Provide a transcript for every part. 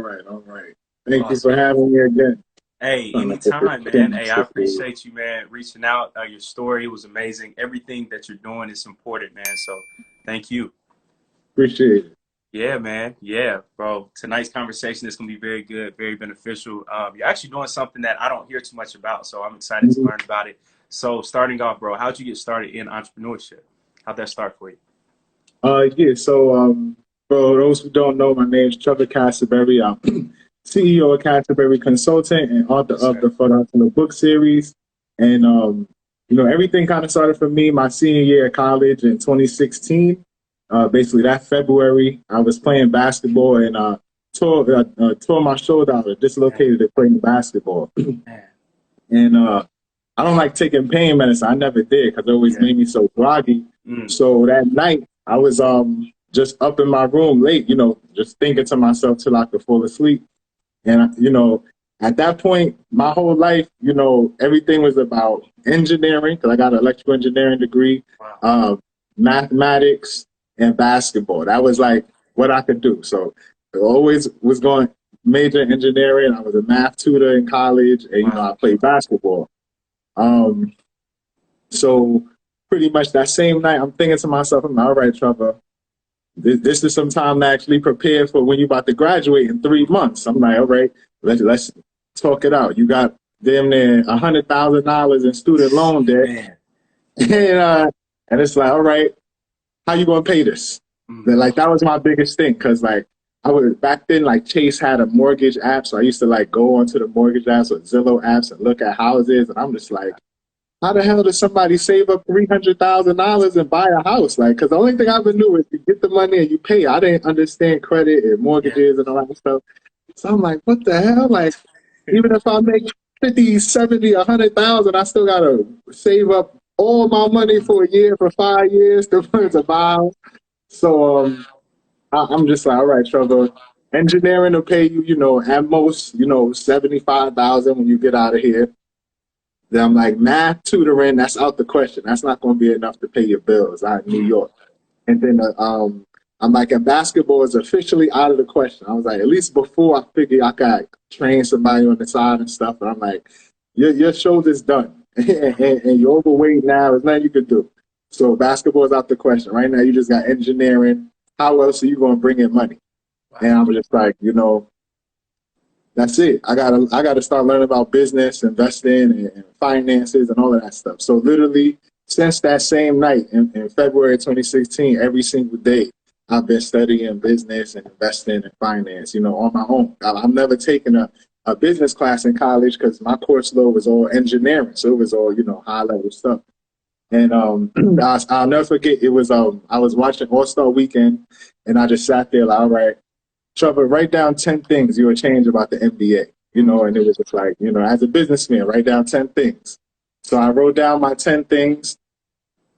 right, all right. Thank you Awesome. for having me again. Hey, Trying to put anytime, this man. Hey, I appreciate you, man, reaching out. Your story was amazing. Everything that you're doing is important, man. So thank you. Appreciate it. Yeah, man. Yeah, bro. Tonight's conversation is going to be very good, very beneficial. You're actually doing something that I don't hear too much about, so I'm excited to Mhm. learn about it. So starting off, bro, how'd you get started in entrepreneurship? How'd that start for you? Yeah, so for those who don't know, my name is Trevor Cassaberry. I'm CEO of Castleberry Consultant and author Yes, of sir. the Phenomenal book series. And everything kind of started for me my senior year of college in 2016. Basically that February, I was playing basketball and tore my shoulder out, Man, dislocated it playing basketball. man. And I don't like taking pain medicine. I never did because it always Yeah. made me so groggy. Mm. So that night, I was just up in my room late, just thinking to myself till I could fall asleep. And at that point, my whole life, everything was about engineering because I got an electrical engineering degree, Wow. uh, mathematics, and basketball. That was like what I could do. So I always was going major engineering. I was a math tutor in college, and Wow. I played basketball. Um, so pretty much that same night, I'm thinking to myself, I'm like, all right, Trevor, this is some time to actually prepare for when you're about to graduate in 3 months. I'm like, all right, let's talk it out. You got damn near $100,000 in student loan debt, Man. and it's like, all right, how you gonna pay this? Mm. Like that was my biggest thing because like I was back then like Chase had a mortgage app, so I used to like go onto the mortgage apps or Zillow apps and look at houses, and I'm just like, how the hell does somebody save up $300,000 and buy a house? Like, because the only thing I ever knew is you get the money and you pay. I didn't understand credit and Yeah. mortgages and all that stuff. So I'm like, what the hell? Like, even if I make 50, 70, 100,000, I still gotta save up all my money for a year, for 5 years to buy a house. So I'm just like, all right, Trevor, engineering will pay you, at most, 75,000 when you get out of here. Then I'm like, math tutoring, that's out the question. That's not going to be enough to pay your bills out in New Mm. York. And then I'm like, and basketball is officially out of the question. I was like, at least before I figured I could train somebody on the side and stuff. And I'm like, your shoulder's done. And you're overweight now. There's nothing you could do. So basketball is out the question. Right now, you just got engineering. How else are you going to bring in money? And Wow. I'm just like, that's it. I gotta start learning about business, investing, and finances, and all of that stuff. So literally, since that same night in February 2016, every single day, I've been studying business and investing and finance. On my own. I've never taken a business class in college because my course load was all engineering, so it was all high level stuff. And I'll never forget. It was I was watching All Star Weekend, and I just sat there like, all right, Trevor, write down 10 things you would change about the NBA, and it was just like, as a businessman, write down 10 things. So I wrote down my 10 things.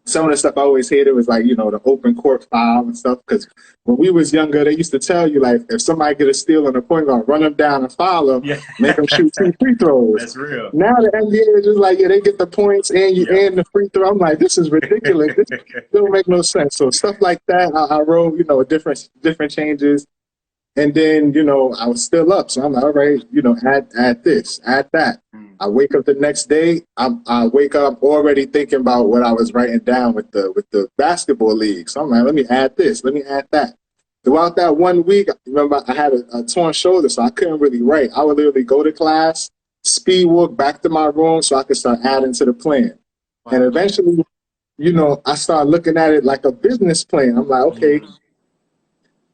Some of the stuff I always hated was like, the open court foul and stuff. Because when we was younger, they used to tell you, like, if somebody get a steal on the point guard, run them down and foul them, Yeah. make them shoot 2 free throws. That's real. Now the NBA is just like, yeah, they get the points and you Yeah. and the free throw. I'm like, this is ridiculous. This don't make no sense. So stuff like that, I wrote, different changes. And then, I was still up. So I'm like, all right, add this, add that. Mm. I wake up the next day. I wake up already thinking about what I was writing down with the basketball league. So I'm like, let me add this, let me add that. Throughout that 1 week, remember I had a torn shoulder, so I couldn't really write. I would literally go to class, speed walk back to my room so I could start adding to the plan. Wow. And eventually, I started looking at it like a business plan. I'm like, okay,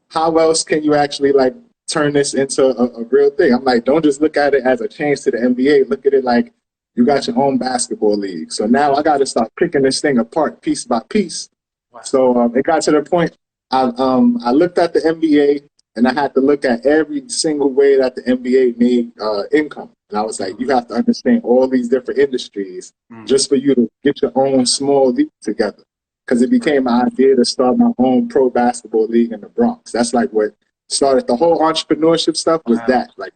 how else can you actually like turn this into a real thing? I'm like, don't just look at it as a change to the NBA. Look at it like you got your own basketball league. So now I got to start picking this thing apart piece by piece. Wow. So it got to the point I looked at the NBA and I had to look at every single way that the NBA made income. And I was like, you have to understand all these different industries just for you to get your own small league together. Because it became an idea to start my own pro basketball league in the Bronx. That's like what started the whole entrepreneurship stuff was Wow. that. Like,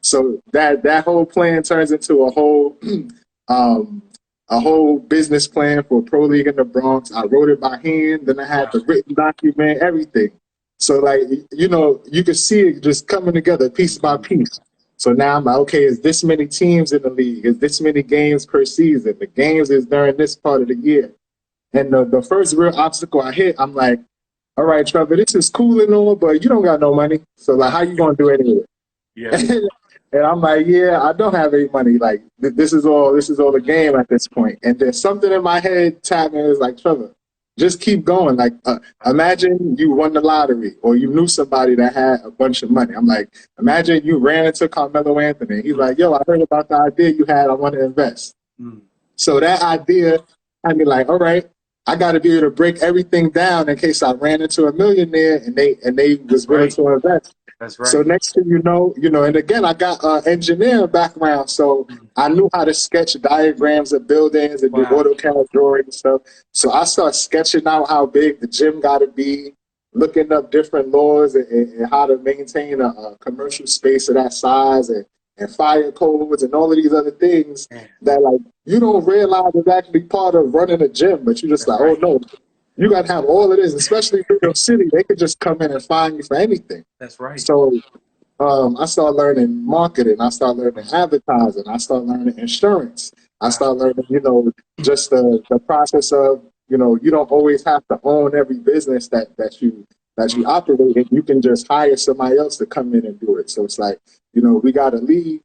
so that whole plan turns into a whole business plan for a pro league in the Bronx. I wrote it by hand, then I had the written document, everything. So like, you know, you can see it just coming together piece by piece. So now I'm like, okay, is this many teams in the league? Is this many games per season? The games is during this part of the year. And the first real obstacle I hit, I'm like, all right, Trevor, this is cool and all, but you don't got no money. So like, how you gonna do it anyway? Yeah. And I'm like, yeah, I don't have any money. Like this is all the game at this point. And there's something in my head tapping is like, Trevor, just keep going. Like imagine you won the lottery or you knew somebody that had a bunch of money. I'm like, imagine you ran into Carmelo Anthony. He's like, yo, I heard about the idea you had. I want to invest. Mm. So that idea had me like, all right, I got to be able to break everything down in case I ran into a millionaire and they was willing to invest. That's right. So next thing you know, and again, I got an engineering background, so I knew how to sketch diagrams of buildings and do AutoCAD drawing and stuff. So I started sketching out how big the gym got to be, looking up different laws and how to maintain a commercial space of that size and fire codes and all of these other things that like you don't realize is actually part of running a gym, but you just like, oh no. You got to have all of this, especially in New York City. They could just come in and find you for anything. That's right. So I started learning marketing. I started learning advertising. I started learning insurance. I started learning, just the process of, you don't always have to own every business that you operate in. You can just hire somebody else to come in and do it. So it's like, we got to leave.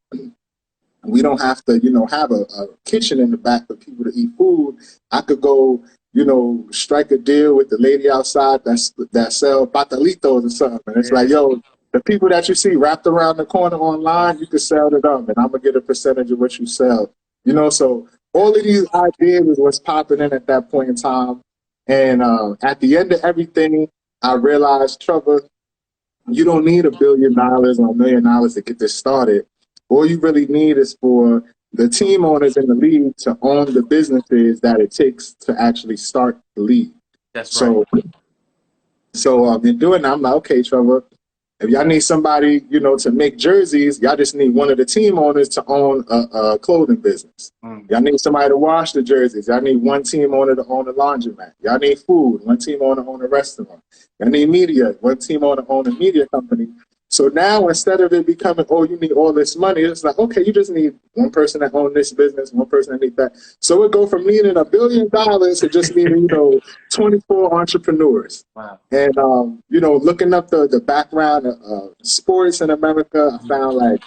We don't have to, have a kitchen in the back for people to eat food. I could go strike a deal with the lady outside that sell patalitos or something. And it's like, yo, the people that you see wrapped around the corner online, you can sell to them, and I'm going to get a percentage of what you sell. So all of these ideas is what's popping in at that point in time. And at the end of everything, I realized, Trevor, you don't need $1 billion or $1 million to get this started. All you really need is for the team owners in the league to own the businesses that it takes to actually start the league. That's right. So in doing that, I'm like, okay, Trevor, if y'all need somebody, to make jerseys, y'all just need one of the team owners to own a clothing business. Y'all need somebody to wash the jerseys. Y'all need one team owner to own a laundromat. Y'all need food, one team owner to own a restaurant. Y'all need media, one team owner to own a media company. So now instead of it becoming, oh, you need all this money, it's like, okay, you just need one person that owns this business, one person that needs that. So it go from needing $1 billion to just needing, 24 entrepreneurs. Wow. And, looking up the background of sports in America, I found like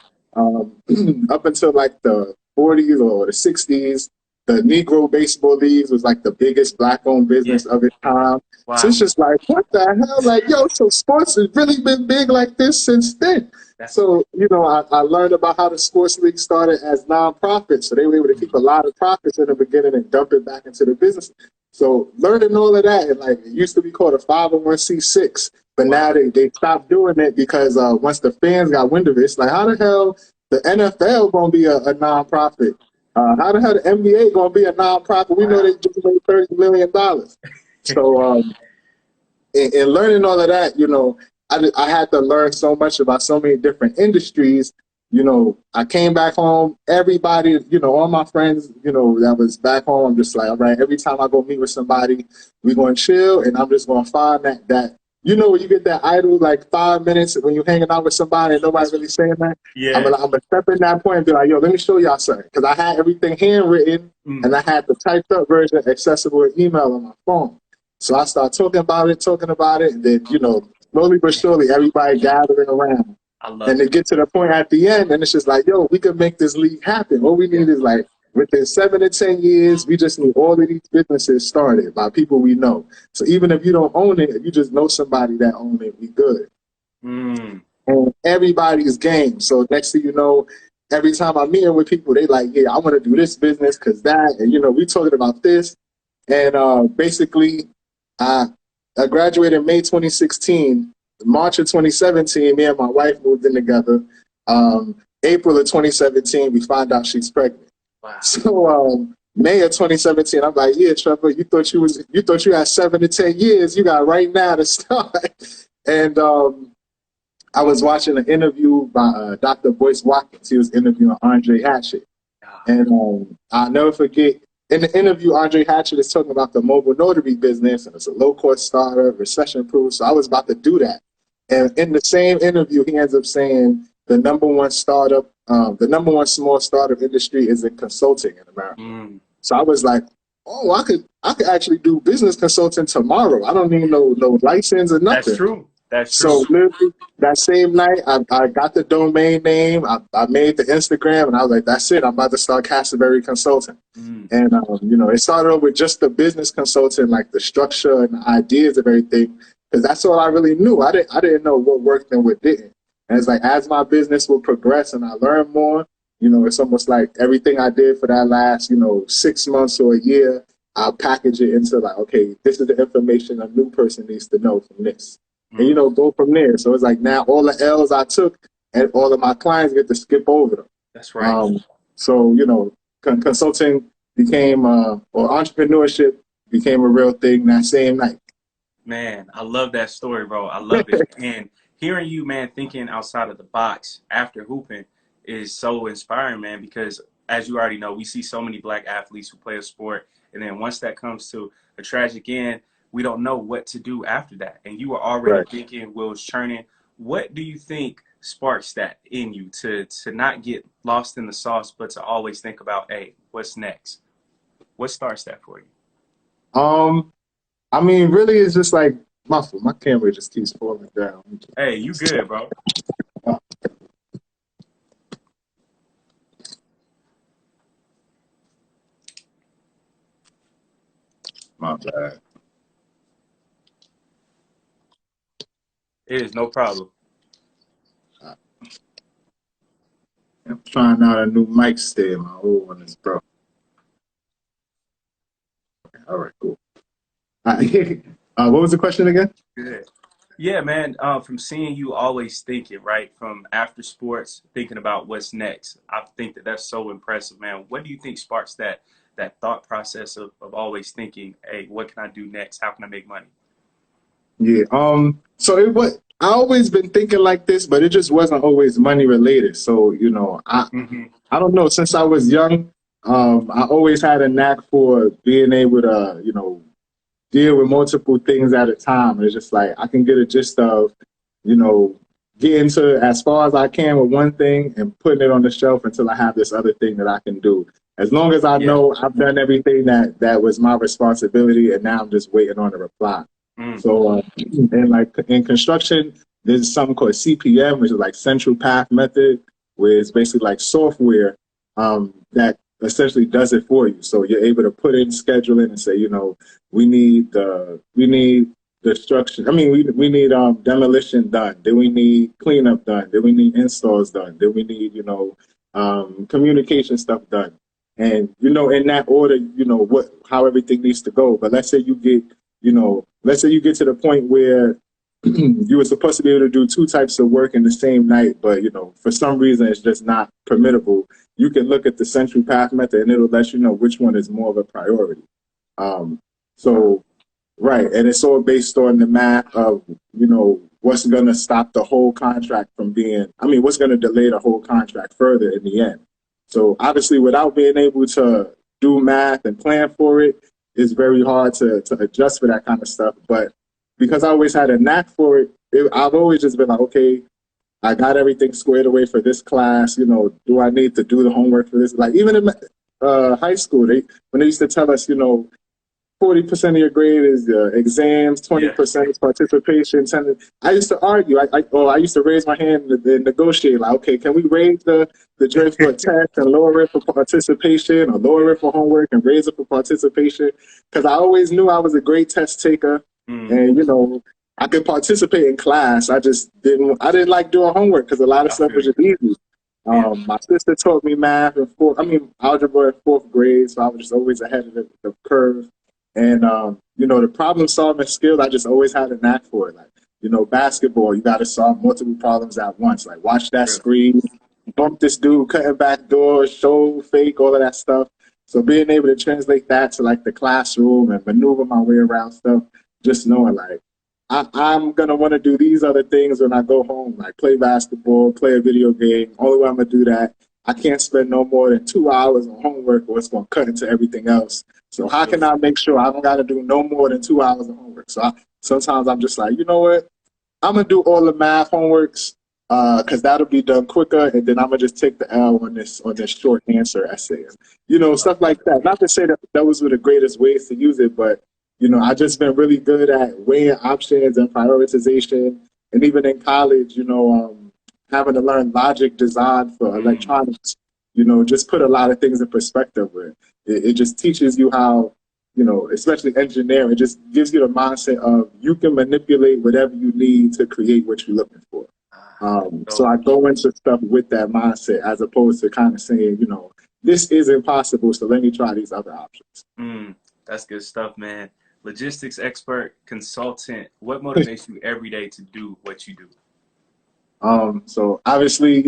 up until like the 40s or the 60s, the Negro baseball leagues was like the biggest black-owned business of its time. Wow. So it's just like, what the hell? Like, yo, so sports has really been big like this since then. So, I learned about how the sports league started as nonprofits. So they were able to keep a lot of profits in the beginning and dump it back into the business. So learning all of that, and like it used to be called a 501c6, but now they stopped doing it because once the fans got wind of it, it's like, how the hell the NFL going to be a nonprofit? How the hell the NBA going to be a nonprofit? We know they just made $30 million. So in learning all of that, I had to learn so much about so many different industries. I came back home, everybody, all my friends, that was back home, I'm just like, all right, every time I go meet with somebody, we're going to chill, and I'm just going to find that when you get that idle, like 5 minutes when you're hanging out with somebody and nobody's really saying that, I'm gonna step in that point and be like, yo, let me show y'all something. Because I had everything handwritten and I had the typed up version accessible in email on my phone. So I start talking about it, and then, slowly but surely, everybody gathering around. And they get to the point at the end, and it's just like, yo, we can make this league happen. All we need is like, within 7 to 10 years, we just need all of these businesses started by people we know. So even if you don't own it, if you just know somebody that owns it, we good. And everybody's game. So next thing you know, every time I'm meeting with people, they like, yeah, I want to do this business because that, and we talking about this. And basically, I graduated in May 2016. March of 2017, me and my wife moved in together. April of 2017, we find out she's pregnant. Wow. So May of 2017, I'm like, yeah, Trevor, you thought you had 7 to 10 years. You got right now to start. And I was watching an interview by Dr. Boyce Watkins. He was interviewing Andre Hatchett. And I'll never forget, in the interview, Andre Hatchett is talking about the mobile notary business, and it's a low-cost starter, recession-proof. So I was about to do that. And in the same interview, he ends up saying the number one small startup industry is in consulting in America. So I was like, oh, I could actually do business consulting tomorrow. I don't need no license or nothing. That's true. That's true. So literally that same night, I got the domain name. I made the Instagram, and I was like, that's it. I'm about to start Castleberry Consulting. And you know, it started off with just the business consulting, like the structure and the ideas of everything, because that's all I really knew. I didn't know what worked and what didn't. And it's like, as my business will progress and I learn more, you know, it's almost like everything I did for that last, you know, 6 months or a year, I'll package it into like, okay, this is the information a new person needs to know from this. And, you know, go from there. So it's like now all the L's I took and all of my clients get to skip over them. That's right. So, you know, consulting became, or entrepreneurship became a real thing that same night. Man, I love that story, bro. I love it. And hearing you, man, thinking outside of the box after hooping is so inspiring, man, because as you already know, we see so many Black athletes who play a sport. And then once that comes to a tragic end, we don't know what to do after that. And you were already thinking, wheels churning. What do you think sparks that in you to not get lost in the sauce, but to always think about, hey, what's next? What starts that for you? I mean, really, it's just like my camera just keeps falling down. Hey, you good, bro? My bad. It is no problem. I'm trying out a new mic stand. My old one is broke. Okay, all right, cool. What was the question again? Good. Yeah, man, from seeing you always thinking, right, from after sports, thinking about what's next, I think that's so impressive, man. What do you think sparks that thought process of always thinking, hey, what can I do next? How can I make money? Yeah, so I always been thinking like this, but it just wasn't always money related. So, you know, I don't know, since I was young, I always had a knack for being able to, you know, deal with multiple things at a time. It's just like I can get a gist of, you know, getting to as far as I can with one thing and putting it on the shelf until I have this other thing that I can do. As long as I know I've done everything that was my responsibility, and now I'm just waiting on a reply. So, and like in construction, there's something called CPM, which is like Central Path Method, where it's basically like software that essentially does it for you. So you're able to put in scheduling and say, you know, we need destruction. I mean, we need demolition done. Then we need cleanup done. Then we need installs done. Then we need, you know, communication stuff done. And, you know, in that order, you know, how everything needs to go. But let's say you get, you know, let's say you get to the point where you were supposed to be able to do 2 types of work in the same night, but, you know, for some reason it's just not permittable. You can look at the Central Path Method and it'll let you know which one is more of a priority. So, right. And it's all based on the math of, you know, what's going to stop the whole contract from being, what's going to delay the whole contract further in the end. So obviously without being able to do math and plan for it, it's very hard to adjust for that kind of stuff. But because I always had a knack for it, I've always just been like, okay, I got everything squared away for this class. You know, do I need to do the homework for this? Like even in high school, when they used to tell us, you know, 40% of your grade is exams, 20% is participation. I used to argue. I used to raise my hand and negotiate. Like, okay, can we raise the grade for a test and lower it for participation, or lower it for homework and raise it for participation? Because I always knew I was a great test taker, and you know, I could participate in class. I just didn't like doing homework because a lot of stuff was just easy. My sister taught me math in algebra in 4th grade, so I was just always ahead of the curve. And, you know, the problem solving skills, I just always had a knack for it. Like, you know, basketball, you got to solve multiple problems at once. Like, watch that screen, bump this dude, cutting back doors, show, fake, all of that stuff. So being able to translate that to, like, the classroom and maneuver my way around stuff, just knowing, like, I'm going to want to do these other things when I go home, like play basketball, play a video game. Only way I'm going to do that, I can't spend no more than 2 hours on homework or it's going to cut into everything else. So how can I make sure I don't got to do no more than 2 hours of homework? So sometimes I'm just like, you know what? I'm gonna do all the math homeworks because that'll be done quicker, and then I'm gonna just take the L on this short answer essay, stuff like that. Not to say that those were the greatest ways to use it, but I just been really good at weighing options and prioritization, and even in college, having to learn logic design for electronics. Just put a lot of things in perspective with it just teaches you how, especially engineering, it just gives you the mindset of you can manipulate whatever you need to create what you're looking for. So I go into stuff with that mindset as opposed to kind of saying, this is impossible, so let me try these other options. That's good stuff, man. Logistics expert, consultant, what motivates you every day to do what you do? So obviously,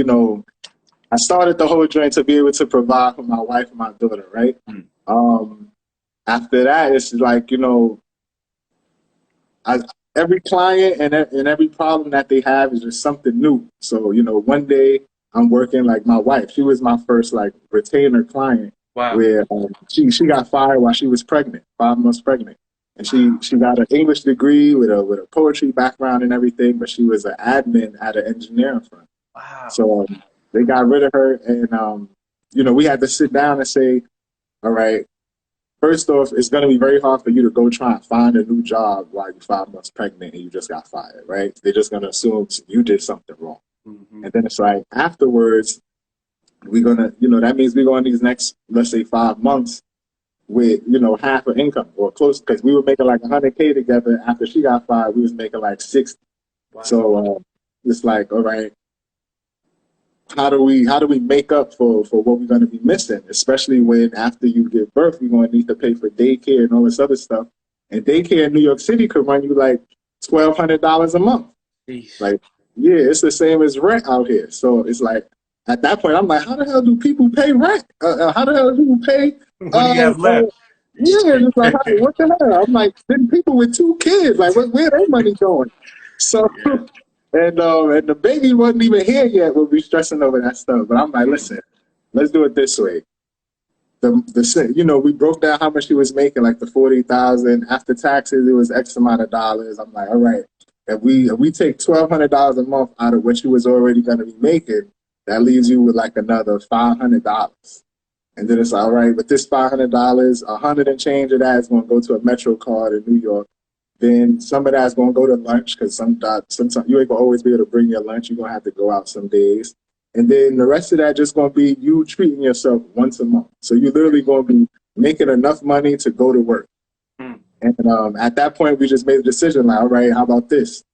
I started the whole joint to be able to provide for my wife and my daughter, right? After that, it's like, every client and every problem that they have is just something new. So, one day I'm working, like my wife, she was my first like retainer client. Wow. Where she got fired while she was pregnant, 5 months pregnant. And she got an English degree with a poetry background and everything, but she was an admin at an engineering firm. Wow. So they got rid of her, and we had to sit down and say, all right, first off, it's going to be very hard for you to go try and find a new job while you're 5 months pregnant and you just got fired, right? They're just going to assume you did something wrong. And then it's like, afterwards, we're going to, that means we're going these next, let's say 5 months with, half her income or close, because we were making like 100K together. After she got fired, we was making like 60. Wow. So it's like, all right, how do we make up for what we're going to be missing, especially when after you give birth, you're going to need to pay for daycare and all this other stuff. And daycare in New York City could run you like $1,200 a month. Jeez. Like, yeah, it's the same as rent out here. So it's like, at that point, I'm like, how the hell do people pay rent? How the hell do people pay? What do you have left? Yeah, it's like, what the hell? I'm like, then people with 2 kids, like, where their money going? So... Yeah. And the baby wasn't even here yet. We'll be stressing over that stuff. But I'm like, listen, let's do it this way. We broke down how much she was making, like the 40,000 after taxes. It was X amount of dollars. I'm like, all right, if we take $1,200 a month out of what you was already going to be making, that leaves you with like another $500. And then it's like, all right, with this $500, 100 and change of that is going to go to a Metro card in New York. Then some of that's going to go to lunch because sometimes you ain't going to always be able to bring your lunch. You're going to have to go out some days. And then the rest of that just going to be you treating yourself once a month. So you're literally going to be making enough money to go to work. And at that point, we just made a decision like, all right, how about this?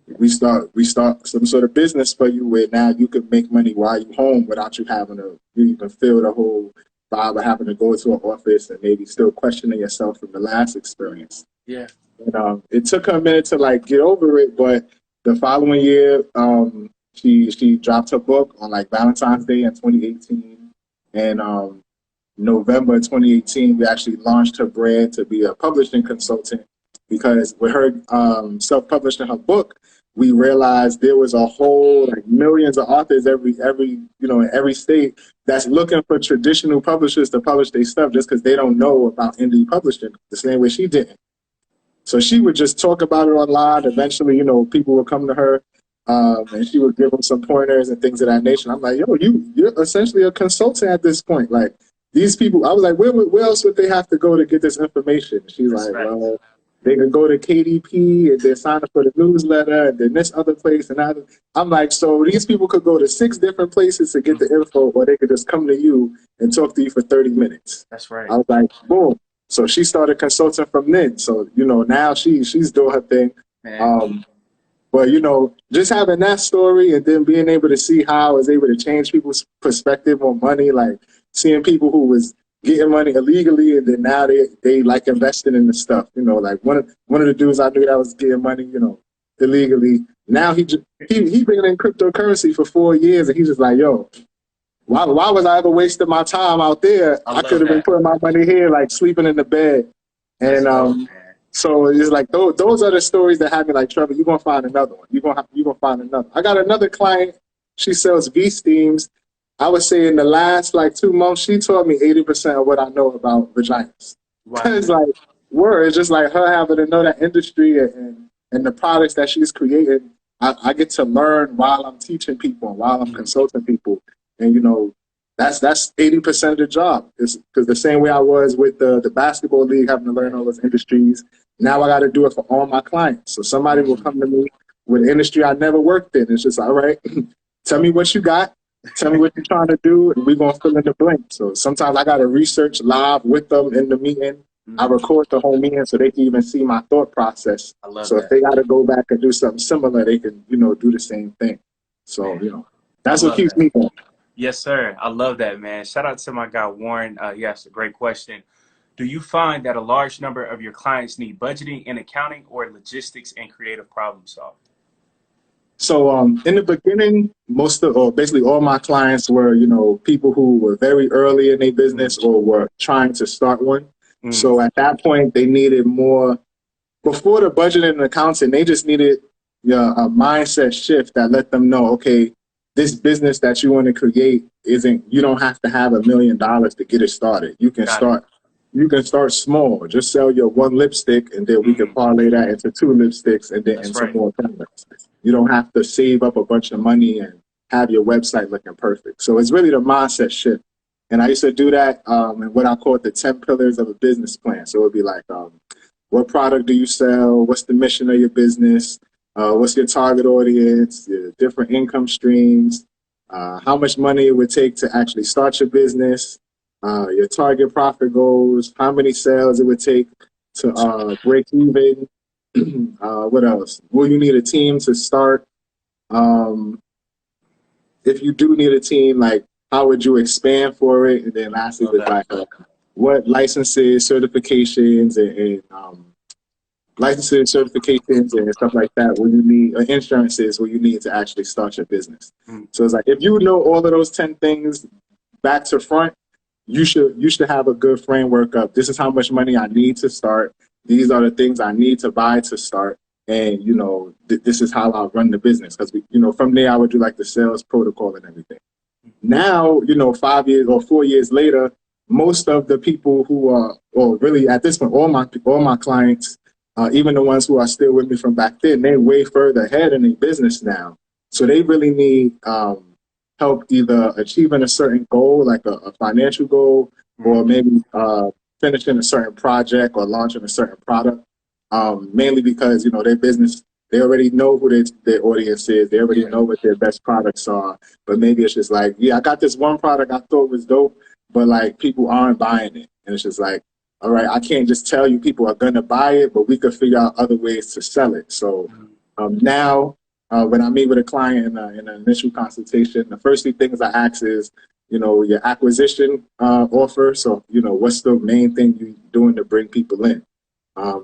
We start some sort of business for you where now you can make money while you're home without you having to, you can feel the whole vibe of having to go to an office and maybe still questioning yourself from the last experience. Yeah. And, it took her a minute to like get over it, but the following year, she dropped her book on like Valentine's Day in 2018, and November 2018 we actually launched her brand to be a publishing consultant, because with her self-publishing her book, we realized there was a whole like millions of authors in every state that's looking for traditional publishers to publish their stuff just because they don't know about indie publishing the same way she didn't. So she would just talk about it online. Eventually, people would come to her, and she would give them some pointers and things of that nature. I'm like, yo, you're essentially a consultant at this point. Like, these people, I was like, where else would they have to go to get this information? She's like, well, they can go to KDP and then sign up for the newsletter and then this other place and that. I'm like, so these people could go to 6 different places to get the info, or they could just come to you and talk to you for 30 minutes. That's right. I was like, boom. So she started consulting from then. So, now she's doing her thing. But, just having that story and then being able to see how I was able to change people's perspective on money, like seeing people who was getting money illegally and then now they like investing in the stuff, like one of the dudes I knew that was getting money, illegally. Now he been in cryptocurrency for 4 years and he's just like, yo, why was I ever wasting my time out there? I could have been putting my money here, like sleeping in the bed. And so it's like those are the stories that have me like, Trevor, you're gonna find another one. You're gonna find another. I got another client. She sells V-steams. I would say in the last like 2 months, she taught me 80% of what I know about vaginas. Wow. It's like it's just like her having to know that industry and the products that she's creating. I get to learn while I'm teaching people and while I'm consulting people. And, you know, that's 80% of the job. Because the same way I was with the basketball league, having to learn all those industries, now I got to do it for all my clients. So somebody will come to me with an industry I never worked in. It's just, all right, tell me what you got. Tell me what you're trying to do, and we're going to fill in the blank. So sometimes I got to research live with them in the meeting. I record the whole meeting so they can even see my thought process. So if they got to go back and do something similar, they can, you know, do the same thing. So, you know, that's what keeps me going. Yes, sir. I love that, man. Shout out to my guy, Warren. He asked a great question. Do you find that a large number of your clients need budgeting and accounting or logistics and creative problem solving? So in the beginning, basically all my clients were, you know, people who were very early in their business or were trying to start one. So at that point, they needed more. Before the budgeting and accounting, they just needed a mindset shift that let them know, okay, this business that you want to create you don't have to have $1 million to get it started. You can start small. Just sell your one lipstick, and then we can parlay that into 2 lipsticks and then into more products. You don't have to save up a bunch of money and have your website looking perfect. So it's really the mindset shift. And I used to do that in what I call the 10 pillars of a business plan. So it would be like, what product do you sell? What's the mission of your business? What's your target audience? Your different income streams? How much money it would take to actually start your business? Your target profit goals? How many sales it would take to break even? What else? Will you need a team to start? If you do need a team, like, how would you expand for it? And then lastly, with like what licenses, certifications, and certifications, and stuff like that will you need, or insurances will you need to actually start your business? So it's like, if you know all of those 10 things back to front, you should have a good framework of, this is how much money I need to start. These are the things I need to buy to start. And, you know, this is how I'll run the business. Because, you know, from there, I would do like the sales protocol and everything. Now, you know, 5 years or 4 years later, most of the people who are, or really at this point, all my clients, even the ones who are still with me from back then, they're way further ahead in their business now. So they really need help either achieving a certain goal, like a financial goal, or maybe finishing a certain project or launching a certain product. Mainly because, you know, their business, they already know who their audience is. They already know what their best products are. But maybe it's just like, yeah, I got this one product I thought was dope, but like people aren't buying it. And it's just like, all right, I can't just tell you people are going to buy it, but we could figure out other ways to sell it. So now when I meet with a client in an initial consultation, the first 2 things I ask is, you know, your acquisition offer. So, you know, what's the main thing you're doing to bring people in?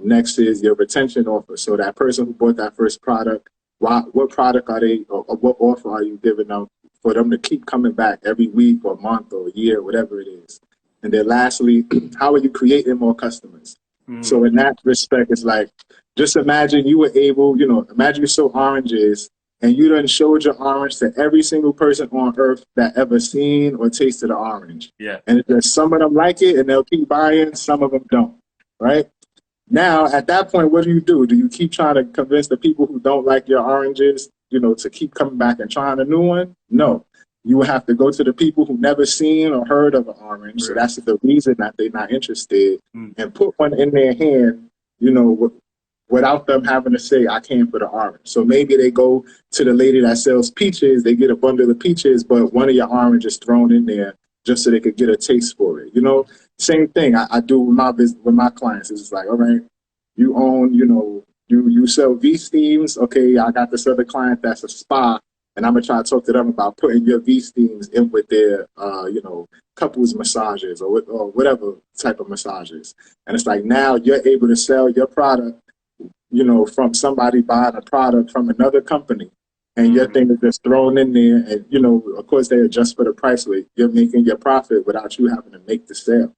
Next is your retention offer. So that person who bought that first product, what product are they, or what offer are you giving them for them to keep coming back every week or month or year, whatever it is? And then lastly, how are you creating more customers? So in that respect, it's like, just imagine you were able, you know, imagine you sold oranges and you done showed your orange to every single person on earth that ever seen or tasted an orange. Yeah. And there's some of them like it and they'll keep buying, some of them don't, right? Now, at that point, what do? Do you keep trying to convince the people who don't like your oranges, you know, to keep coming back and trying a new one? No. You will have to go to the people who never seen or heard of an orange. So that's the reason that they're not interested, and put one in their hand, you know, without them having to say, I came for the orange. So maybe they go to the lady that sells peaches, they get a bundle of peaches, but one of your oranges thrown in there just so they could get a taste for it. You know, same thing I do with my business, with my clients. It's just like, all right, you own, you know, you sell V-steams. Okay, I got this other client that's a spa, and I'm going to try to talk to them about putting your V-steams in with their, you know, couples massages or whatever type of massages. And it's like, now you're able to sell your product, you know, from somebody buying a product from another company. And your thing is just thrown in there. And, you know, of course, they adjust for the price rate. You're making your profit without you having to make the sale.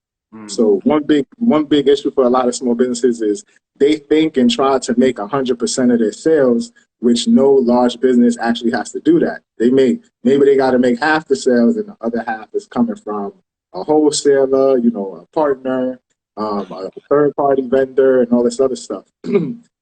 So one big issue for a lot of small businesses is they think and try to make 100% of their sales, which no large business actually has to do that. Maybe they got to make half the sales and the other half is coming from a wholesaler, you know, a partner, a third-party vendor, and all this other stuff.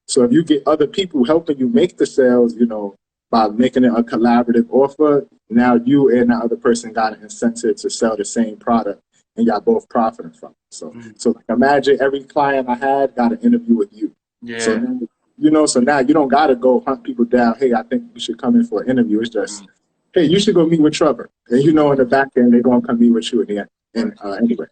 So if you get other people helping you make the sales, you know, by making it a collaborative offer, now you and the other person got an incentive to sell the same product, and y'all both profiting from it. So like imagine every client I had got an interview with you. Yeah. So now, you know, so now you don't got to go hunt people down. Hey, I think you should come in for an interview. It's just, hey, you should go meet with Trevor. And you know, in the back end, they're going to come meet with you in the end. Anyway.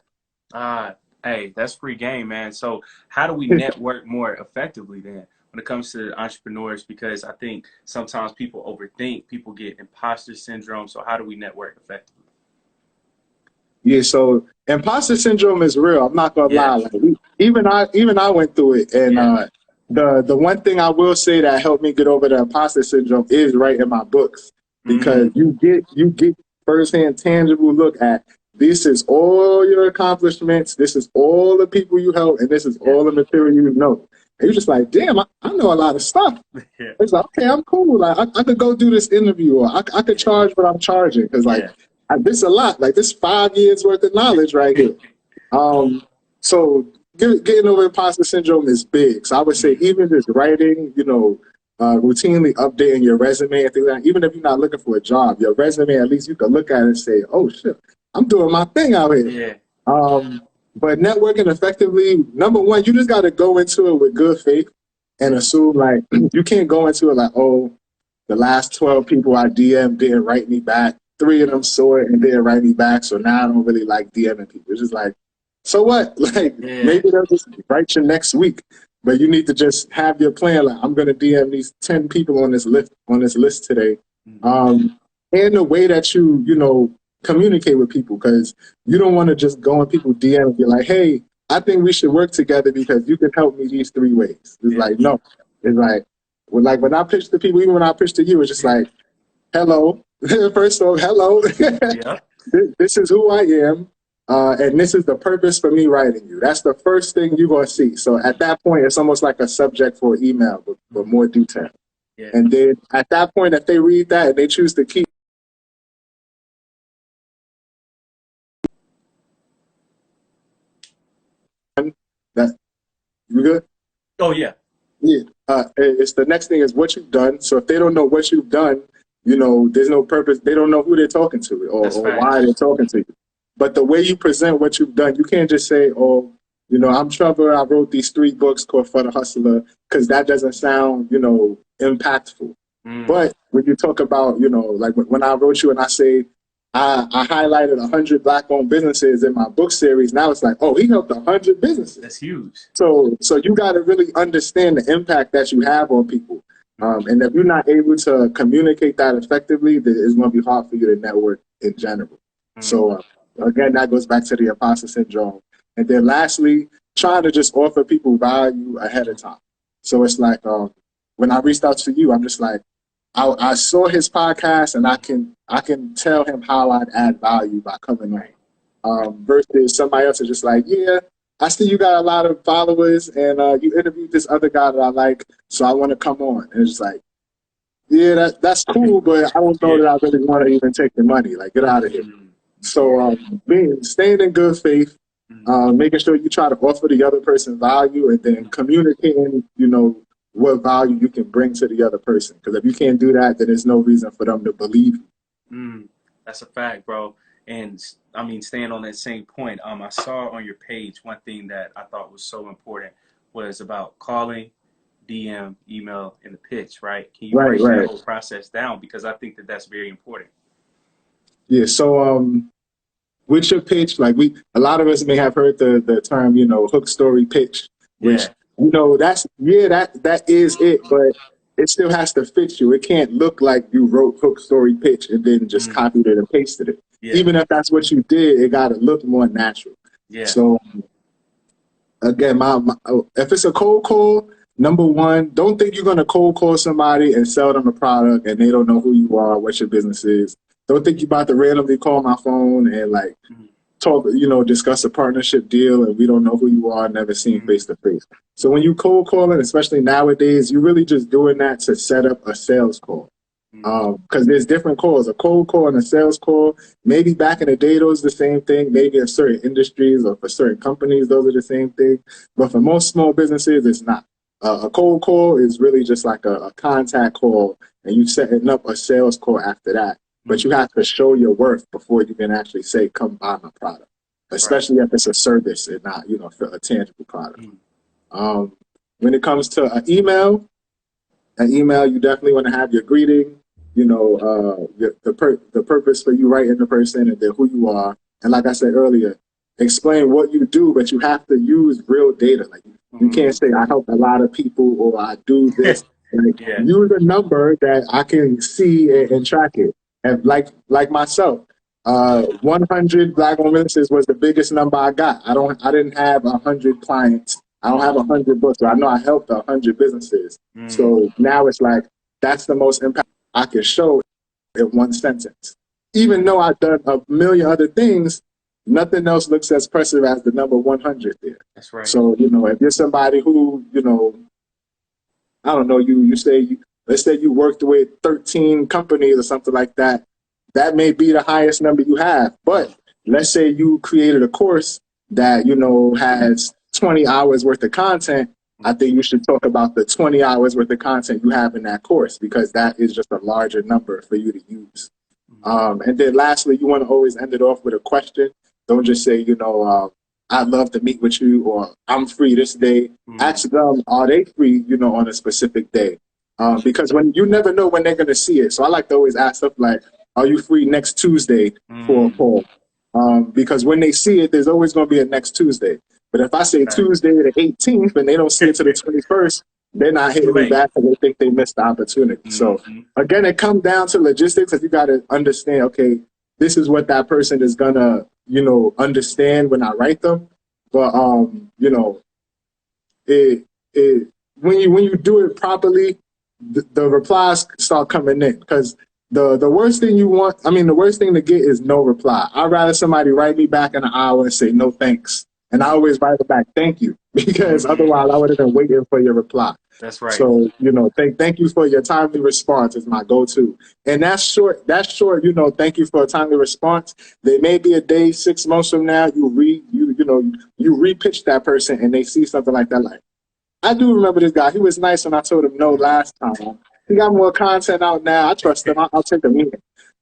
Hey, that's free game, man. So how do we network more effectively then when it comes to entrepreneurs? Because I think sometimes people overthink, people get imposter syndrome. So how do we network effectively? Yeah, so imposter syndrome is real. I'm not gonna lie. Like, even I went through it, and the one thing I will say that helped me get over the imposter syndrome is writing my books, because you get firsthand, tangible look at, this is all your accomplishments, this is all the people you help, and this is all the material you know. And you're just like, damn, I know a lot of stuff. It's like, okay, I'm cool. Like, I could go do this interview, or I could charge what I'm charging, because like this is a lot. Like, this 5 years worth of knowledge right here. So getting over imposter syndrome is big. So I would say even just writing, you know, routinely updating your resume and things like that. Even if you're not looking for a job, your resume, at least you can look at it and say, oh shit, I'm doing my thing out here. But networking effectively, number one, you just got to go into it with good faith and assume, like, you can't go into it like, oh, the last 12 people I DM didn't write me back. 3 of them saw it and didn't write me back, so now I don't really like DMing people. It's just like, so what? Like, maybe they'll just write you next week. But you need to just have your plan. Like, I'm going to DM these 10 people on this list today. And the way that you know, communicate with people, because you don't want to just go on people DM and be like, hey, I think we should work together because you can help me these 3 ways. It's like, no. It's like, when I pitch to people, even when I pitch to you, it's just like, hello. First of all, hello. This is who I am. And this is the purpose for me writing you. That's the first thing you're going to see. So at that point, it's almost like a subject for email, but more detail. And then at that point, if they read that and they choose to keep, that, you good? Oh, yeah. Yeah. It's the next thing is what you've done. So if they don't know what you've done, you know, there's no purpose. They don't know who they're talking to or why they're talking to you. But the way you present what you've done, you can't just say, oh, you know, I'm Trevor, I wrote these 3 books called For the Hustler, because that doesn't sound, you know, impactful. But when you talk about, you know, like when I wrote you and I say, I highlighted 100 Black-owned businesses in my book series, now it's like, oh, he helped 100 businesses. That's huge. So you got to really understand the impact that you have on people. And if you're not able to communicate that effectively, then it's going to be hard for you to network in general. So again, that goes back to the imposter syndrome. And then lastly, trying to just offer people value ahead of time. So it's like, when I reached out to you, I'm just like, I saw his podcast and I can tell him how I'd add value by coming on. Versus somebody else is just like, yeah, I see you got a lot of followers and you interviewed this other guy that I like, so I want to come on. And it's like, yeah, that's cool, but I don't know that I really want to even take the money. Like, get out of here. So staying in good faith, making sure you try to offer the other person value, and then communicating, you know, what value you can bring to the other person. Because if you can't do that, then there's no reason for them to believe you. That's a fact, bro. And I mean, staying on that same point, I saw on your page one thing that I thought was so important was about calling, DM, email, and the pitch, right? Can you break that whole process down? Because I think that that's very important. Yeah, so with your pitch, like a lot of us may have heard the term, you know, hook story pitch, which, you know, that is it, but it still has to fit you. It can't look like you wrote hook story pitch and then just copied it and pasted it. Even if that's what you did, it got to look more natural. So again, if it's a cold call, number one, don't think you're going to cold call somebody and sell them a product and they don't know who you are, what your business is. Don't think you're about to randomly call my phone and like talk, you know, discuss a partnership deal and we don't know who you are, never seen face to face. So when you cold calling, especially nowadays, you're really just doing that to set up a sales call. Because there's different calls, a cold call and a sales call. Maybe back in the day, those are the same thing. Maybe in certain industries or for certain companies, those are the same thing. But for most small businesses, it's not. A cold call is really just like a contact call. and you setting up a sales call after that. But you have to show your worth before you can actually say, come buy my product, especially if it's a service and not, you know, a tangible product. When it comes to an email, you definitely want to have your greeting, you know, the purpose for you writing the person and then who you are. And like I said earlier, explain what you do, but you have to use real data. Like you can't say I help a lot of people or I do this. Like use a number that I can see and track it. And like myself, 100 Black women businesses was the biggest number I got. I didn't have 100 clients. I don't have 100 books, but I know I helped 100 businesses. So now it's like that's the most impact I can show in one sentence. Even though I've done a million other things, nothing else looks as impressive as the number 100 there. That's right. So, you know, if you're somebody who, you know, I don't know, let's say you worked with 13 companies or something like that, that may be the highest number you have. But let's say you created a course that, you know, has 20 hours worth of content. I think you should talk about the 20 hours worth of content you have in that course, because that is just a larger number for you to use. And then lastly, you want to always end it off with a question. Don't just say, you know, I'd love to meet with you, or I'm free this day. Ask them, are they free, you know, on a specific day? Because when you never know when they're going to see it. So I like to always ask stuff like, are you free next Tuesday for a call? Because when they see it, there's always going to be a next Tuesday. But if I say Tuesday the 18th and they don't see it to the 21st, they're not hitting me back because they think they missed the opportunity. So again, it comes down to logistics. If you got to understand, okay, this is what that person is going to, you know, understand when I write them. But, you know, when you do it properly, the replies start coming in, because the worst thing the worst thing to get is no reply. I'd rather somebody write me back in an hour and say no thanks. And I always write it back, thank you, because otherwise I would have been waiting for your reply. That's right. So, you know, thank you for your timely response is my go-to. And that's short, you know, thank you for a timely response. There may be a day, 6 months from now, you re-pitch that person and they see something like that. Like, I do remember this guy. He was nice when I told him no last time. He got more content out now. I trust him. I'll take him in.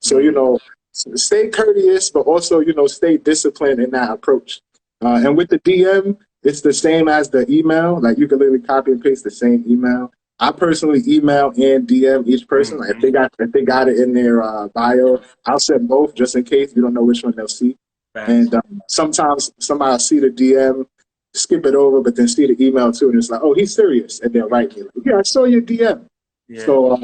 So, you know, stay courteous, but also, you know, stay disciplined in that approach. And with the DM, it's the same as the email. Like, you can literally copy and paste the same email. I personally email and DM each person. Like, if they got it in their bio, I'll send both just in case you don't know which one they'll see. And sometimes somebody will see the DM, skip it over, but then see the email too, and it's like, oh, he's serious, and they'll write me like, yeah, I saw your DM. Yeah. So,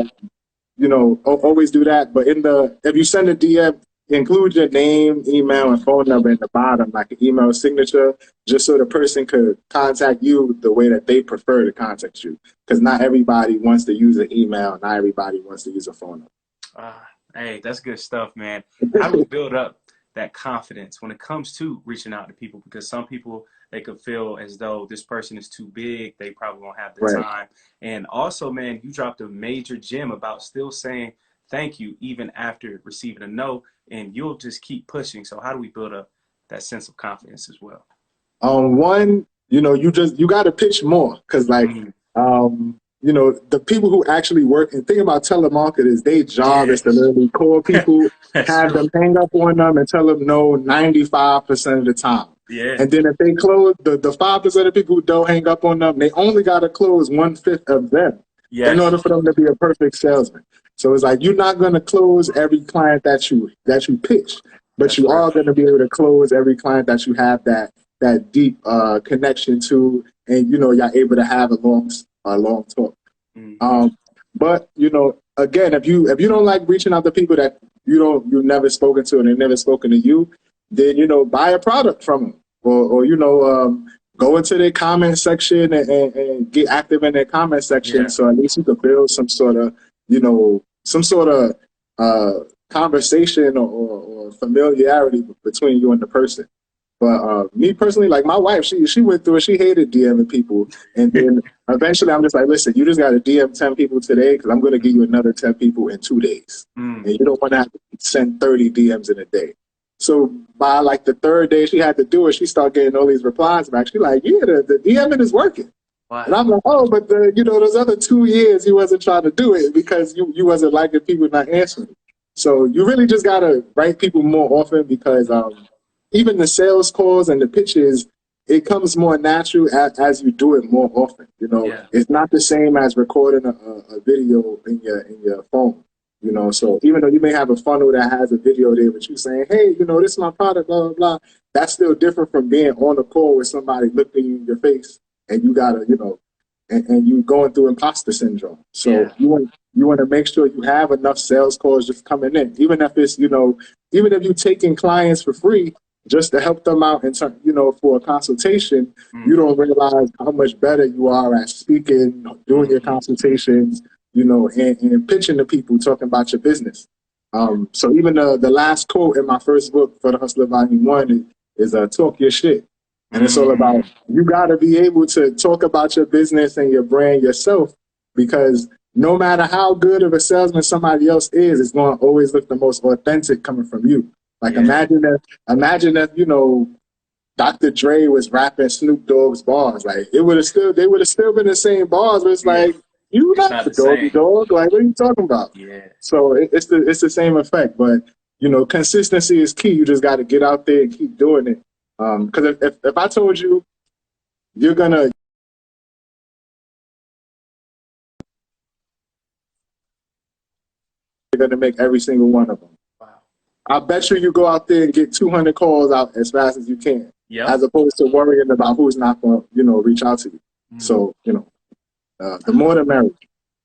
you know, always do that. But if you send a DM, include your name, email, and phone number in the bottom, like an email signature, just so the person could contact you the way that they prefer to contact you. Because not everybody wants to use an email, not everybody wants to use a phone number. Hey, that's good stuff, man. How do we build up that confidence when it comes to reaching out to people? Because some people, they could feel as though this person is too big. They probably won't have the time. And also, man, you dropped a major gem about still saying thank you even after receiving a no, and you'll just keep pushing. So how do we build up that sense of confidence as well? One, you know, you got to pitch more, because like, you know, the people who actually work, and think about telemarketers, their job is to literally call people, have them hang up on them and tell them no 95% of the time. Yeah. And then if they close, the 5% of people who don't hang up on them, they only got to close 1/5 of them in order for them to be a perfect salesman. So it's like, you're not going to close every client that you pitch, but you are going to be able to close every client that you have that deep connection to, and, you know, you're able to have a long talk. But, you know, again, if you don't like reaching out to people that you've never spoken to and they've never spoken to you, then, you know, buy a product from them, or you know, go into their comment section and get active in their comment section. So at least you could build some sort of, you know, conversation or familiarity between you and the person. But me personally, like my wife, she went through it. She hated DMing people. And then eventually I'm just like, listen, you just got to DM 10 people today, because I'm going to give you another 10 people in 2 days. And you don't want to have to send 30 DMs in a day. So by like the third day she had to do it, she started getting all these replies back. She's like, yeah, the DMing is working. And Wow. I'm like, oh, but those other 2 years he wasn't trying to do it because you wasn't liking people not answering. So you really just gotta write people more often because even the sales calls and the pitches, it comes more natural as you do it more often. Yeah. It's not the same as recording a video in your phone. So even though you may have a funnel that has a video there, but you saying, hey, this is my product, blah blah blah. That's still different from being on a call with somebody looking you in your face and you gotta, and you going through imposter syndrome. So Yeah. you want to make sure you have enough sales calls just coming in, even if it's even if you're taking clients for free just to help them out and for a consultation. You Mm-hmm. don't realize how much better you are at speaking, doing your Mm-hmm. consultations, and pitching to people, talking about your business. So even the last quote in my first book for the Hustler Volume 1 is talk your shit. And it's all about, Mm-hmm. you got to be able to talk about your business and your brand yourself, because no matter how good of a salesman somebody else is, it's going to always look the most authentic coming from you. Like Yeah. imagine if Dr. Dre was rapping Snoop Dogg's bars. Like they would have still been the same bars, but it's Yeah. like, you It's not not the the doggy same. dog. Like, what are you talking about? Yeah. So it's the same effect, but consistency is key. You just got to get out there and keep doing it. Because if I told you you're gonna make every single one of them, Wow. I bet you go out there and get 200 calls out as fast as you can, Yep. as opposed to worrying about who's not going to reach out to you. Mm. So the more the merrier.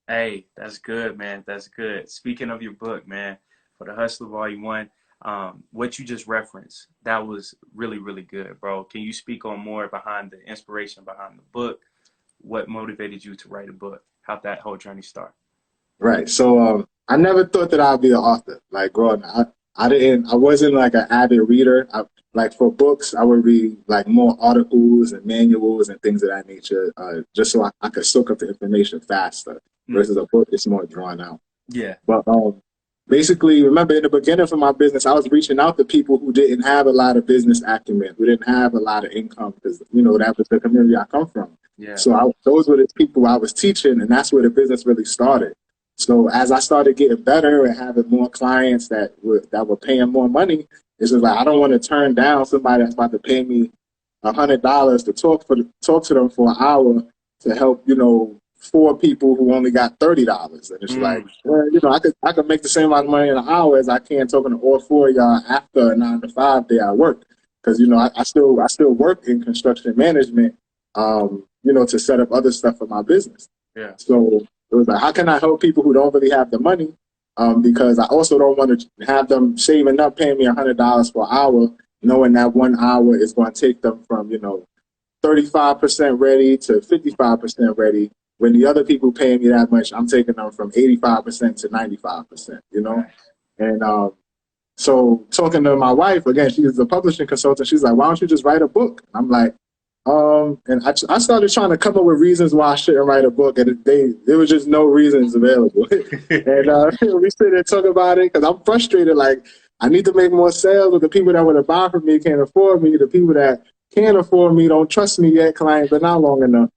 Hey, that's good, man. That's good. Speaking of your book, man, for the Hustler Volume 1, what you just referenced, that was really, really good, bro. Can you speak on more behind the inspiration behind the book? What motivated you to write a book? How'd that whole journey start? Right. So I never thought that I'd be an author. Like growing up, I wasn't like an avid reader. Like for books, I would read like more articles and manuals and things of that nature, just so I could soak up the information faster. Mm. Versus a book, it's more drawn out. Yeah. But basically, remember in the beginning for my business, I was reaching out to people who didn't have a lot of business acumen, who didn't have a lot of income, because that was the community I come from. Yeah. So those were the people I was teaching, and that's where the business really started. So as I started getting better and having more clients that were paying more money, it's just like I don't want to turn down somebody that's about to pay me $100 to talk to them for an hour to help 4 people who only got $30, and it's like, Mm. well, I could make the same amount of money in an hour as I can talking to all 4 of y'all after a 9 to 5 day I work, because I still work in construction management, to set up other stuff for my business. Yeah. So it was like, how can I help people who don't really have the money? Because I also don't want to have them saving up, paying me $100 for an hour, knowing that 1 hour is going to take them from 35% ready to 55% ready. When the other people paying me that much, I'm taking them from 85% to 95%. Right. And so talking to my wife again, she's a publishing consultant. She's like, why don't you just write a book? I'm like, and I started trying to come up with reasons why I shouldn't write a book, and there was just no reasons available. And we sit there and talk about it because I'm frustrated. Like, I need to make more sales, but the people that want to buy from me can't afford me. The people that can't afford me don't trust me yet. Clients been out long enough.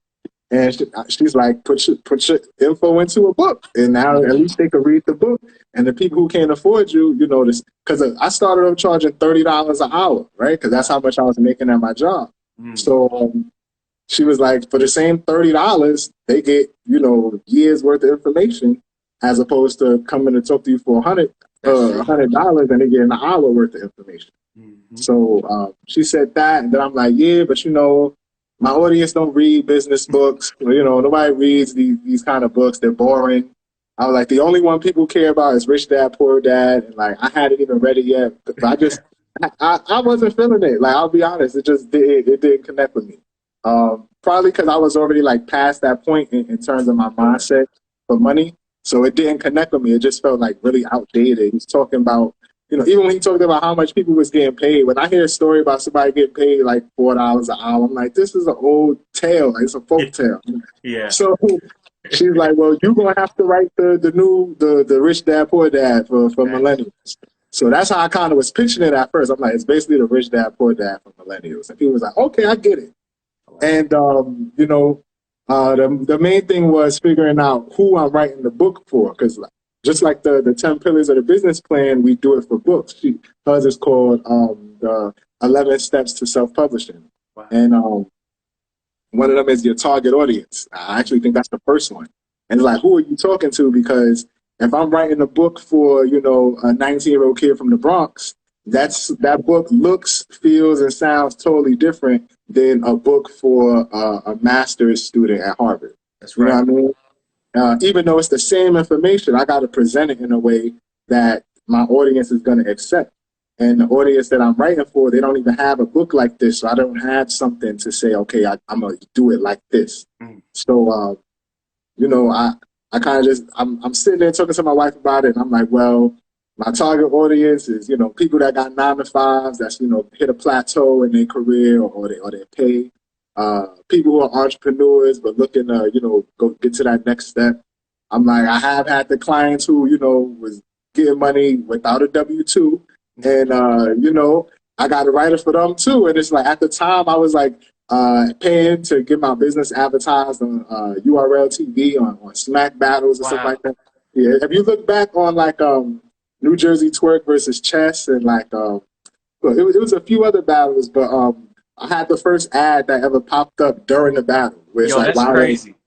And she's like, put your info into a book, and now at least they can read the book. And the people who can't afford you, this, because I started off charging $30 an hour, right? Because that's how much I was making at my job. Mm. So she was like, for the same $30, they get years worth of information, as opposed to coming to talk to you for $100, and they get an hour worth of information. Mm-hmm. So she said that, and then I'm like, yeah, but my audience don't read business books. Nobody reads these kind of books. They're boring. I was like, the only one people care about is Rich Dad, Poor Dad. And like, I hadn't even read it yet. But I wasn't feeling it. Like, I'll be honest, it didn't connect with me. Probably because I was already like past that point in terms of my mindset for money. So it didn't connect with me. It just felt like really outdated. He's talking about, even when he talked about how much people was getting paid, when I hear a story about somebody getting paid like $4 an hour, I'm like, this is an old tale. Like, it's a folk tale. Yeah. So she's like, well, you're going to have to write the Rich Dad, Poor Dad for millennials. So that's how I kind of was pitching it at first. I'm like, it's basically the Rich Dad, Poor Dad for millennials. And people was like, okay, I get it. And, The main thing was figuring out who I'm writing the book for, because just like the 10 pillars of the business plan, we do it for books. Hers is called the 11 Steps to Self-Publishing. Wow. And one of them is your target audience. I actually think that's the first one. And it's like, who are you talking to? Because if I'm writing a book for, you know, a 19-year-old kid from the Bronx, that book looks, feels, and sounds totally different than a book for a master's student at Harvard. That's right. You know what I mean? Even though it's the same information, I got to present it in a way that my audience is going to accept. And the audience that I'm writing for, they don't even have a book like this. So I don't have something to say, okay, I'm going to do it like this. So, you know, I kind of just, I'm sitting there talking to my wife about it. And I'm like, well, my target audience is, you know, people that got 9-to-5s, that's, you know, hit a plateau in their career or their pay. People who are entrepreneurs but looking to, you know, go get to that next step. I'm like, I have had the clients who, you know, was getting money without a W-2. And, you know, I got a writer for them too. And it's like, at the time I was like paying to get my business advertised on URL TV, on Smack Battles and stuff like that. Yeah. If you look back on like New Jersey Twerk versus Chess and like, well, it was a few other battles, but I had the first ad that ever popped up during the battle. Where it's like,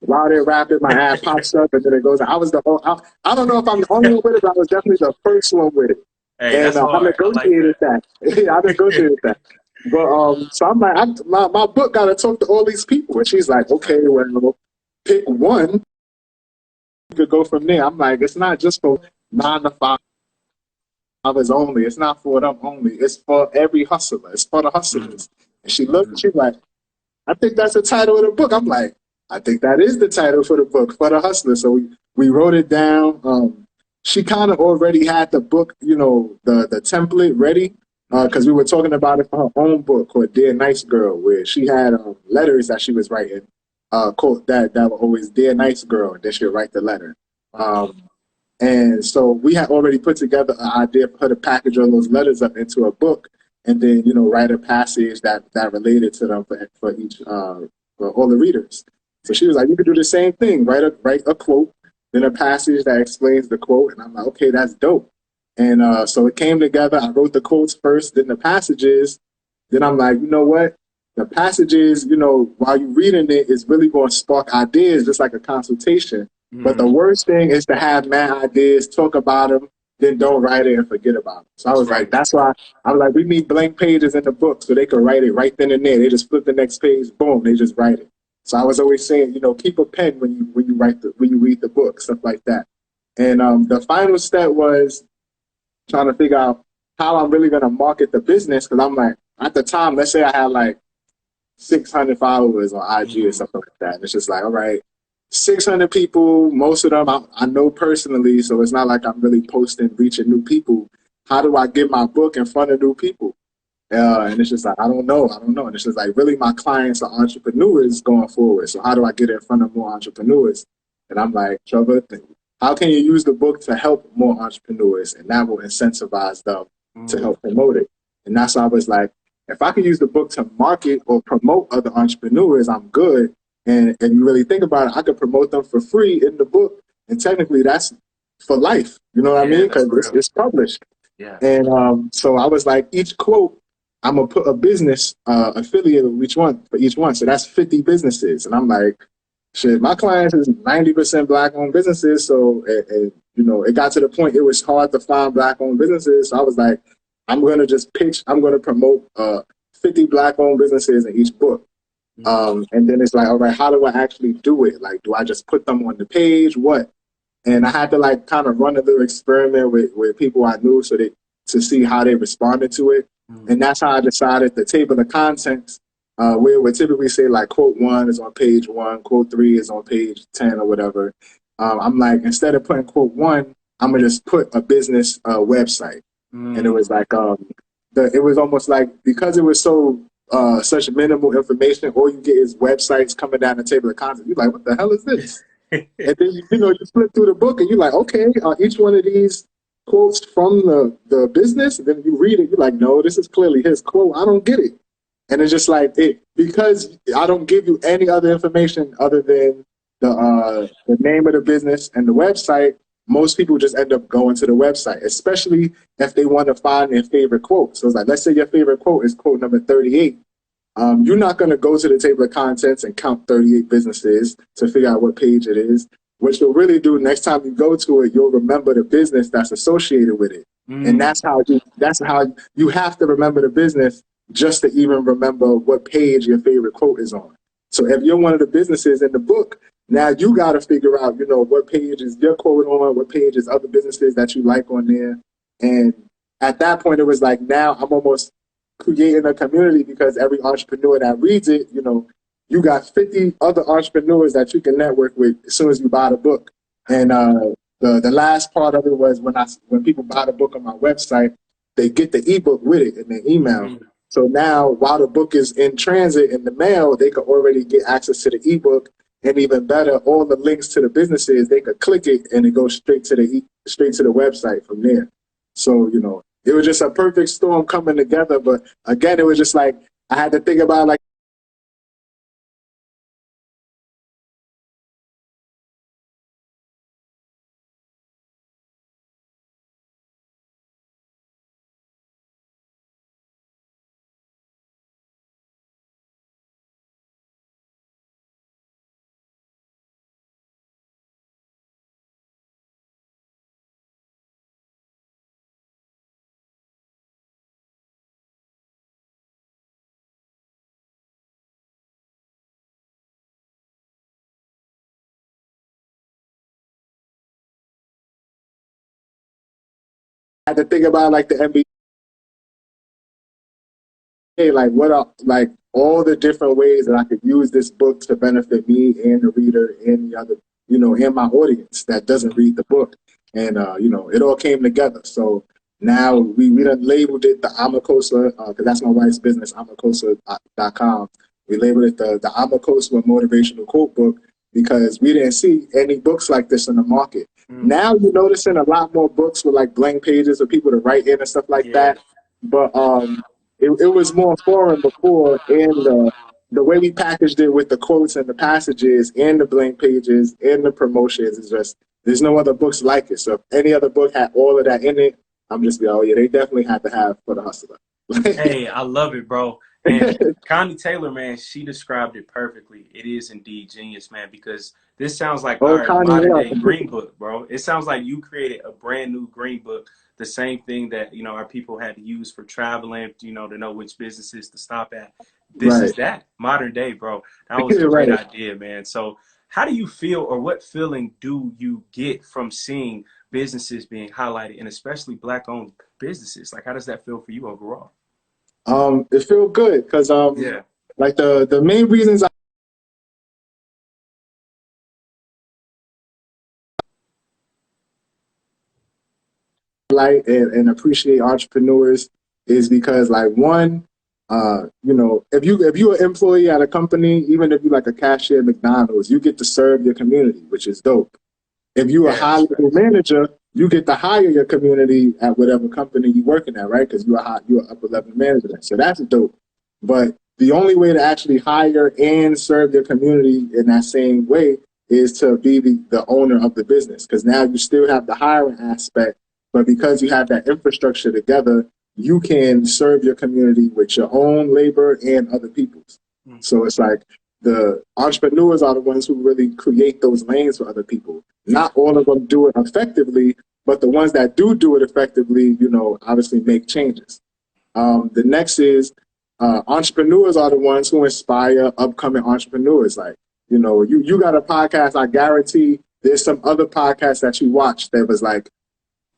while they're rapping, my ad pops up and then it goes. I was I don't know if I'm the only one with it, but I was definitely the first one with it. Hey, and I negotiated that. I negotiated that. But so I'm like, my book got to talk to all these people, and she's like, okay, well, pick one. You could go from there. I'm like, it's not just for 9-to-5 hours only. It's not for them only. It's for every hustler. It's for the hustlers. And she looked, and she's like, I think that's the title of the book. I'm like, I think that is the title for the book, for the hustler. So we wrote it down. She kind of already had the book, you know, the template ready, because we were talking about it for her own book called Dear Nice Girl, where she had letters that she was writing, quote that were always Dear Nice Girl, and then she'd write the letter. And so we had already put together an idea for her to package all those letters up into a book, and then, you know, write a passage that related to them for each for all the readers. So she was like, you could do the same thing, write a quote, then a passage that explains the quote. And I'm like, okay, that's dope. And so it came together. I wrote the quotes first, then the passages. Then I'm like, you know what? The passages, you know, while you're reading it, is really going to spark ideas, just like a consultation. But the worst thing is to have mad ideas, talk about them, then don't write it and forget about it. So I was like, that's why I was like, we need blank pages in the book so they can write it right then and there. They just flip the next page, boom, they just write it. So I was always saying, you know, keep a pen when you read the book, stuff like that. And the final step was trying to figure out how I'm really gonna market the business, because I'm like, at the time, let's say I had like 600 followers on IG or something like that. And it's just like, all right, 600 people, most of them I know personally, so it's not like I'm really posting, reaching new people. How do I get my book in front of new people? And it's just like, I don't know. And it's just like, really, my clients are entrepreneurs going forward. So how do I get in front of more entrepreneurs? And I'm like, Trevor, how can you use the book to help more entrepreneurs? And that will incentivize them to help promote it. And that's why I was like, if I could use the book to market or promote other entrepreneurs, I'm good. And you really think about it, I could promote them for free in the book. And technically, that's for life. You know what I mean? Because it's published. Yeah. And so I was like, each quote, I'm going to put a business affiliate with each one. So that's 50 businesses. And I'm like, shit, my clients is 90% Black-owned businesses. So, you know, it got to the point it was hard to find Black-owned businesses. So I was like, I'm going to just I'm going to promote 50 Black-owned businesses in each book. And then it's like, all right, how do I actually do it? Like, do I just put them on the page? What? And I had to like kind of run a little experiment with people I knew to see how they responded to it. And that's how I decided the table of contents, where we typically say like quote 1 is on page 1, quote 3 is on page 10 or whatever. I'm like, instead of putting quote 1, I'm gonna just put a business website. And it was like, it was almost like, because it was so such minimal information, all you get is websites coming down the table of contents. You're like, what the hell is this? And then you know, you flip through the book and you're like, okay, each one of these quotes from the business, and then you read it, you're like, no, this is clearly his quote. I don't get it. And it's just like because I don't give you any other information other than the name of the business and the website. Most people just end up going to the website, especially if they want to find their favorite quote. So it's like, let's say your favorite quote is quote number 38. You're not going to go to the table of contents and count 38 businesses to figure out what page it is. What you'll really do next time you go to it, you'll remember the business that's associated with it. And that's how you have to remember the business just to even remember what page your favorite quote is on. So if you're one of the businesses in the book, now you got to figure out, what page is your quote on, what page is other businesses that you like on there. And at that point, it was like, now I'm almost creating a community because every entrepreneur that reads it, you got 50 other entrepreneurs that you can network with as soon as you buy the book. And the last part of it was when people buy the book on my website, they get the ebook with it in their email. So now while the book is in transit in the mail, they could already get access to the ebook. And even better, all the links to the businesses, they could click it and it goes straight to the website from there. So, it was just a perfect storm coming together. But again, it was just like, I had to think about like, like the NBA, like what are like all the different ways that I could use this book to benefit me and the reader and the other, and my audience that doesn't read the book. And it all came together. So now we done labeled it the Amakosa, because that's my wife's business, amakosa.com. We labeled it the Amakosa Motivational Quote Book because we didn't see any books like this in the market. Now you're noticing a lot more books with like blank pages for people to write in and stuff like that. But it was more foreign before, and the way we packaged it with the quotes and the passages and the blank pages and the promotions is just, there's no other books like it. So if any other book had all of that in it, I'm just oh yeah, they definitely had to have For the Hustler. Hey, I love it, bro. And Connie Taylor, man, she described it perfectly. It is indeed genius, man, because this sounds like our Connie, modern day green book, bro. It sounds like you created a brand new green book, the same thing that, our people had to use for traveling, to know which businesses to stop at. This is that modern day, bro. That was a great idea, man. So how do you feel, or what feeling do you get from seeing businesses being highlighted, and especially Black-owned businesses? Like, how does that feel for you overall? It feels good because like the main reasons like and appreciate entrepreneurs is because like one, if you're an employee at a company, even if you're like a cashier at McDonald's, you get to serve your community, which is dope. If you're a high level manager, you get to hire your community at whatever company you're working at, right? Because you're an upper level manager. So that's dope. But the only way to actually hire and serve your community in that same way is to be the owner of the business. Because now you still have the hiring aspect, but because you have that infrastructure together, you can serve your community with your own labor and other people's. So it's like the entrepreneurs are the ones who really create those lanes for other people. Not all of them do it effectively, but the ones that do it effectively, obviously make changes. The next is entrepreneurs are the ones who inspire upcoming entrepreneurs. Like, you got a podcast, I guarantee there's some other podcasts that you watch that was like,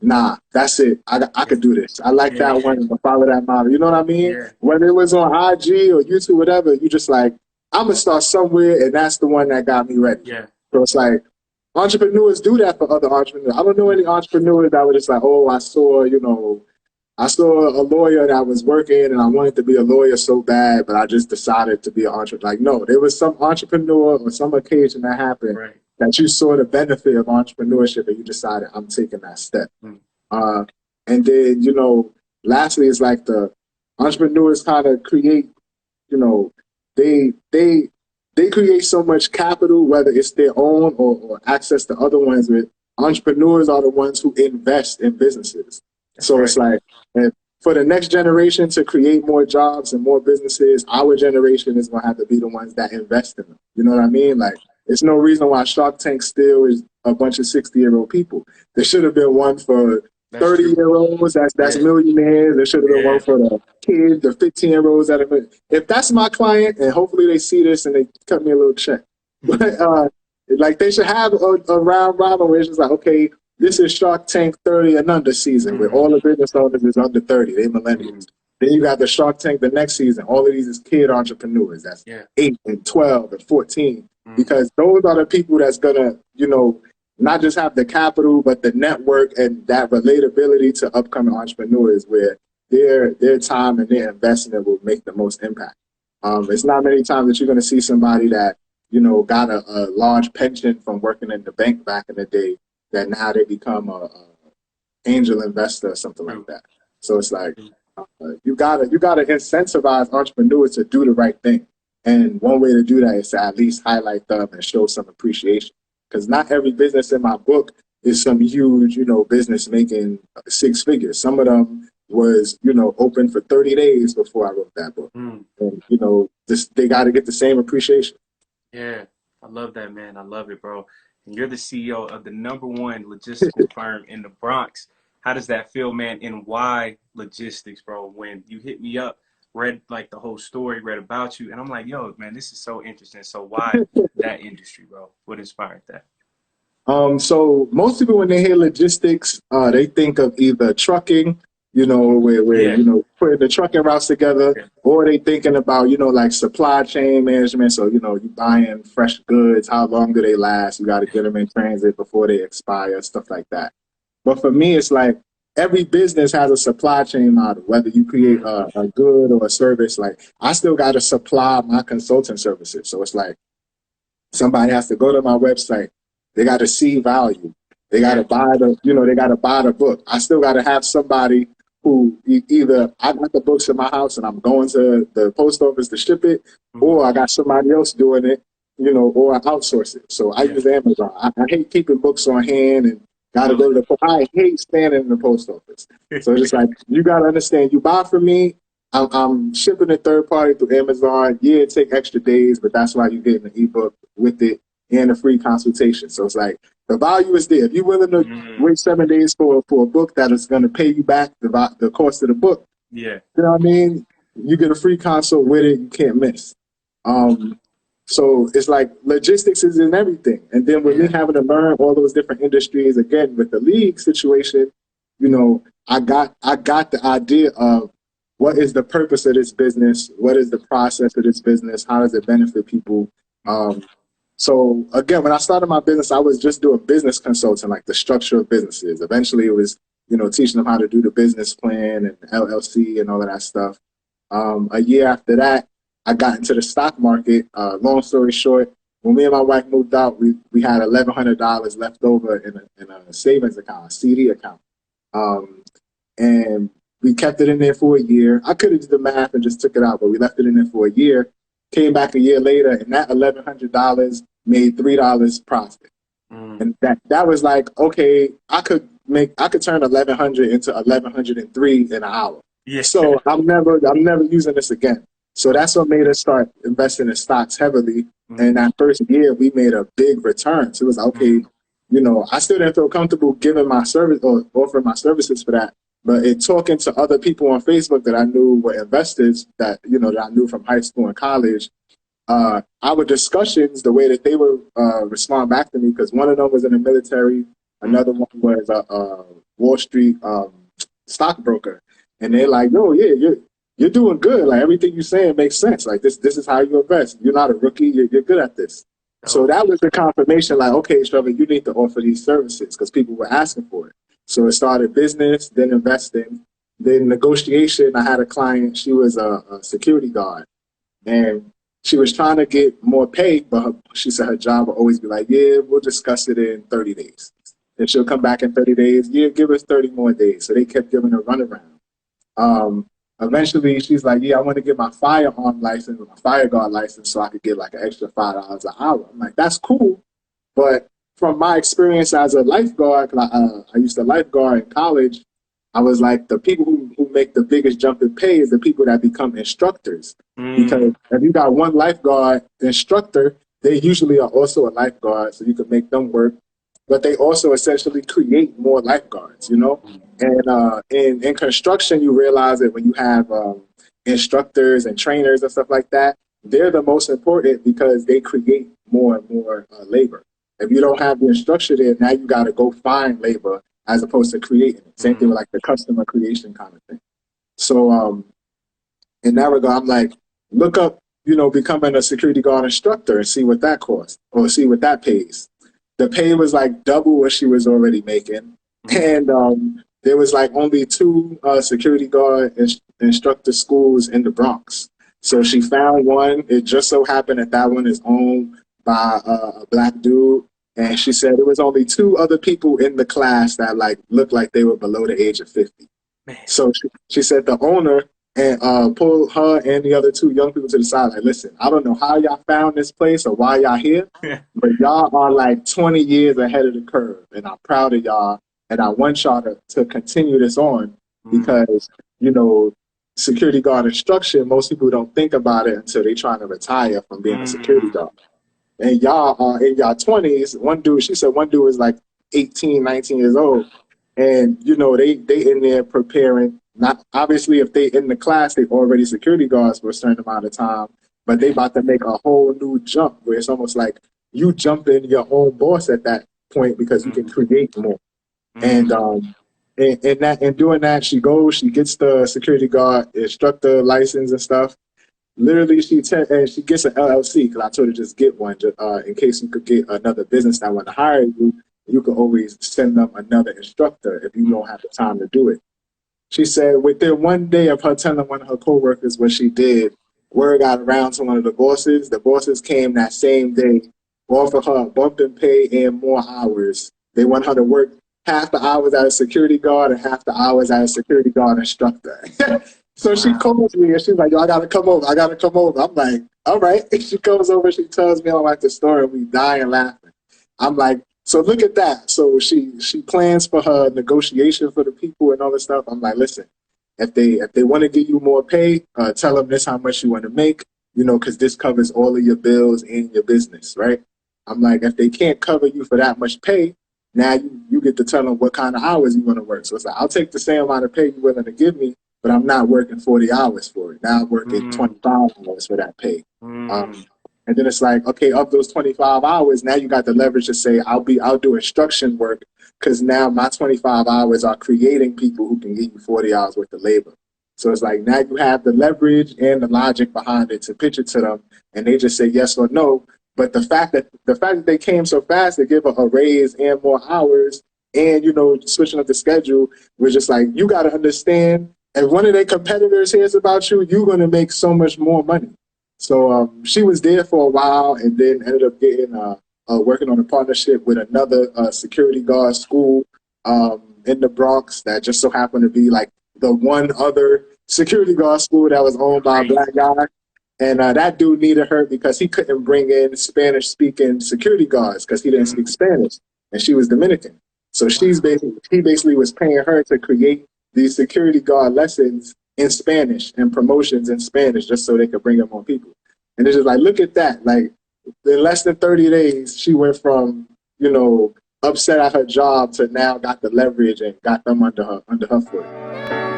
nah, that's it. I could do this. I like that one and follow that model. You know what I mean? Yeah. Whether it was on IG or YouTube, whatever, you just like, I'm going to start somewhere, and that's the one that got me ready. Yeah. So it's like, entrepreneurs do that for other entrepreneurs. I don't know any entrepreneurs that were just like, oh, I saw a lawyer that was working, and I wanted to be a lawyer so bad, but I just decided to be an entrepreneur. Like, no, there was some entrepreneur or some occasion that happened that you saw the benefit of entrepreneurship, and you decided, I'm taking that step. And then, lastly, it's like the entrepreneurs kind of create you know, they they they create so much capital, whether it's their own or access to other ones. With entrepreneurs are the ones who invest in businesses. That's So right. it's like, and for the next generation to create more jobs and more businesses, our generation is gonna have to be the ones that invest in them. You know what I mean? Like, there's no reason why Shark Tank still is a bunch of 60-year-old people. There should have been one for That's true. 30-year-olds that's Yeah. millionaires. There should have been one Yeah. for the kids, the 15-year-olds that are. If that's my client, and hopefully they see this and they cut me a little check, but like they should have a round robin where it's just like, okay, this is Shark Tank 30 and under season, where all the business owners is under 30. They millennials. Then you got the Shark Tank the next season. All of these is kid entrepreneurs. That's Yeah. 8 and 12 and 14. Because those are the people that's gonna, not just have the capital, but the network and that relatability to upcoming entrepreneurs, where their time and their investment will make the most impact. It's not many times that you're going to see somebody that got a large pension from working in the bank back in the day, that now they become a angel investor or something like that. So it's like you gotta incentivize entrepreneurs to do the right thing, and one way to do that is to at least highlight them and show some appreciation. Because not every business in my book is some huge, business making 6 figures. Some of them was, open for 30 days before I wrote that book. And, they got to get the same appreciation. Yeah, I love that, man. I love it, bro. And you're the CEO of the #1 logistical firm in the Bronx. How does that feel, man? And why logistics, bro? When you hit me up, read like the whole story, read about you, and I'm like, yo, man, this is so interesting. So why that industry, bro? What inspired that? So most people, when they hear logistics, they think of either trucking, where Yeah. putting the trucking routes together, Yeah. or they thinking about, like supply chain management. So, you buying fresh goods, how long do they last? You got to get them in transit before they expire, stuff like that. But for me, it's like every business has a supply chain model, whether you create a good or a service. Like, I still got to supply my consulting services. So it's like somebody has to go to my website. They got to see value. They got to buy they got to buy the book. I still got to have somebody who either I got the books in my house and I'm going to the post office to ship it, or I got somebody else doing it, or I outsource it. So I use Amazon. I hate keeping books on hand and got to go to the. I hate standing in the post office. So it's just like, you got to understand. You buy from me, I'm shipping a third party through Amazon. Yeah, it take extra days, but that's why you get an ebook with it and a free consultation. So it's like, the value is there. If you're willing to wait 7 days for a book that is going to pay you back the cost of the book, Yeah. you know what I mean? You get a free consult with it. You can't miss. So it's like logistics is in everything. And then with me having to learn all those different industries, again, with the league situation, I got the idea of what is the purpose of this business? What is the process of this business? How does it benefit people? So again, when I started my business, I was just doing business consulting, like the structure of businesses. Eventually it was, teaching them how to do the business plan and LLC and all of that stuff. A year after that, I got into the stock market. Long story short, when me and my wife moved out, we had $1,100 left over in a savings account, a CD account. And we kept it in there for a year. I could have did the math and just took it out, but we left it in there for a year. Came back a year later, and that $1,100 made $3 profit. And that was like, okay, I could turn 1,100 into 1,103 in an hour. Yeah. So I'm never using this again. So that's what made us start investing in stocks heavily. And that first year, we made a big return. So it was like, okay, I still didn't feel comfortable giving my service or offering my services for that. But in talking to other people on Facebook that I knew were investors that I knew from high school and college, our discussions, the way that they would respond back to me, because one of them was in the military, another one was a Wall Street stockbroker, and they're like, "No, yeah, you're doing good. Like, everything you're saying makes sense. Like, this is how you invest. You're not a rookie. You're good at this." So that was the confirmation. Like, okay, Trevor, you need to offer these services because people were asking for it. So it started business, then investing, then negotiation. I had a client. She was a security guard, and she was trying to get more pay, but she said her job will always be like, yeah, we'll discuss it in 30 days. Then she'll come back in 30 days. Yeah, give us 30 more days. So they kept giving her runaround. Eventually, she's like, yeah, I want to get my firearm license, my fire guard license, so I could get like an extra $5 an hour. I'm like, that's cool. But from my experience as a lifeguard, 'cause I used to lifeguard in college, I was like, the people who make the biggest jump in pay is the people that become instructors. Because if you got one lifeguard instructor, they usually are also a lifeguard, so you can make them work. But they also essentially create more lifeguards, you know? And in construction, you realize that when you have instructors and trainers and stuff like that, they're the most important because they create more and more labor. If you don't have the instructor there, now you got to go find labor as opposed to creating it. Same thing with like the customer creation kind of thing. So in that regard, I'm like, look up, you know, becoming a security guard instructor and see what that costs or see what that pays. The pay was like double what she was already making. And there was like only 2 security guard instructor schools in the Bronx. So she found one. It just so happened that that one is owned by a black dude. And she said there was only 2 other people in the class that like looked like they were below the age of 50. Man. So she said the owner and pulled her and the other 2 young people to the side, like, listen, I don't know how y'all found this place or why y'all here, but y'all are like 20 years ahead of the curve. And I'm proud of y'all. And I want y'all to continue this on because, you know, security guard instruction, most people don't think about it until they're trying to retire from being a security guard. And y'all are in y'all 20s. One dude, she said one dude was like 18, 19 years old. And, you know, they in there preparing. Not obviously, if they in the class, they already security guards for a certain amount of time, but they about to make a whole new jump where it's almost like you jump in your own boss at that point because you can create more. And in doing that, she gets the security guard instructor license and stuff. Literally, and she gets an LLC because I told her just get one in case you could get another business that want to hire you. You can always send them another instructor if you don't have the time to do it. She said within one day of her telling one of her coworkers what she did, word got around to one of the bosses. The bosses came that same day, offered her a bump in pay and more hours. They want her to work half the hours as a security guard and half the hours as a security guard instructor. So she calls me and she's like, yo, I gotta come over. I'm like, all right. She comes over, she tells me all like the story, and we dying laughing. I'm like, so look at that. So she plans for her negotiation for the people and all this stuff. I'm like, listen, if they want to give you more pay, tell them this how much you want to make, you know, because this covers all of your bills and your business, right? I'm like, if they can't cover you for that much pay, now you get to tell them what kind of hours you want to work. So it's like, I'll take the same amount of pay you're willing to give me, but I'm not working 40 hours for it. Now I'm working 25 hours for that pay. And then it's like, okay, of those 25 hours, now you got the leverage to say, I'll do instruction work because now my 25 hours are creating people who can give you 40 hours worth of labor. So it's like now you have the leverage and the logic behind it to pitch it to them, and they just say yes or no. But the fact that they came so fast to give her a raise and more hours and, you know, switching up the schedule was just like, you got to understand, if one of their competitors hears about you, you're going to make so much more money. So she was there for a while and then ended up getting working on a partnership with another security guard school in the Bronx that just so happened to be like the one other security guard school that was owned by a black guy. And that dude needed her because he couldn't bring in Spanish-speaking security guards because he didn't speak Spanish, and she was Dominican. So he basically was paying her to create these security guard lessons in Spanish and promotions in Spanish just so they could bring in more people. And it's just like, look at that. Like, in less than 30 days, she went from, you know, upset at her job to now got the leverage and got them under her foot.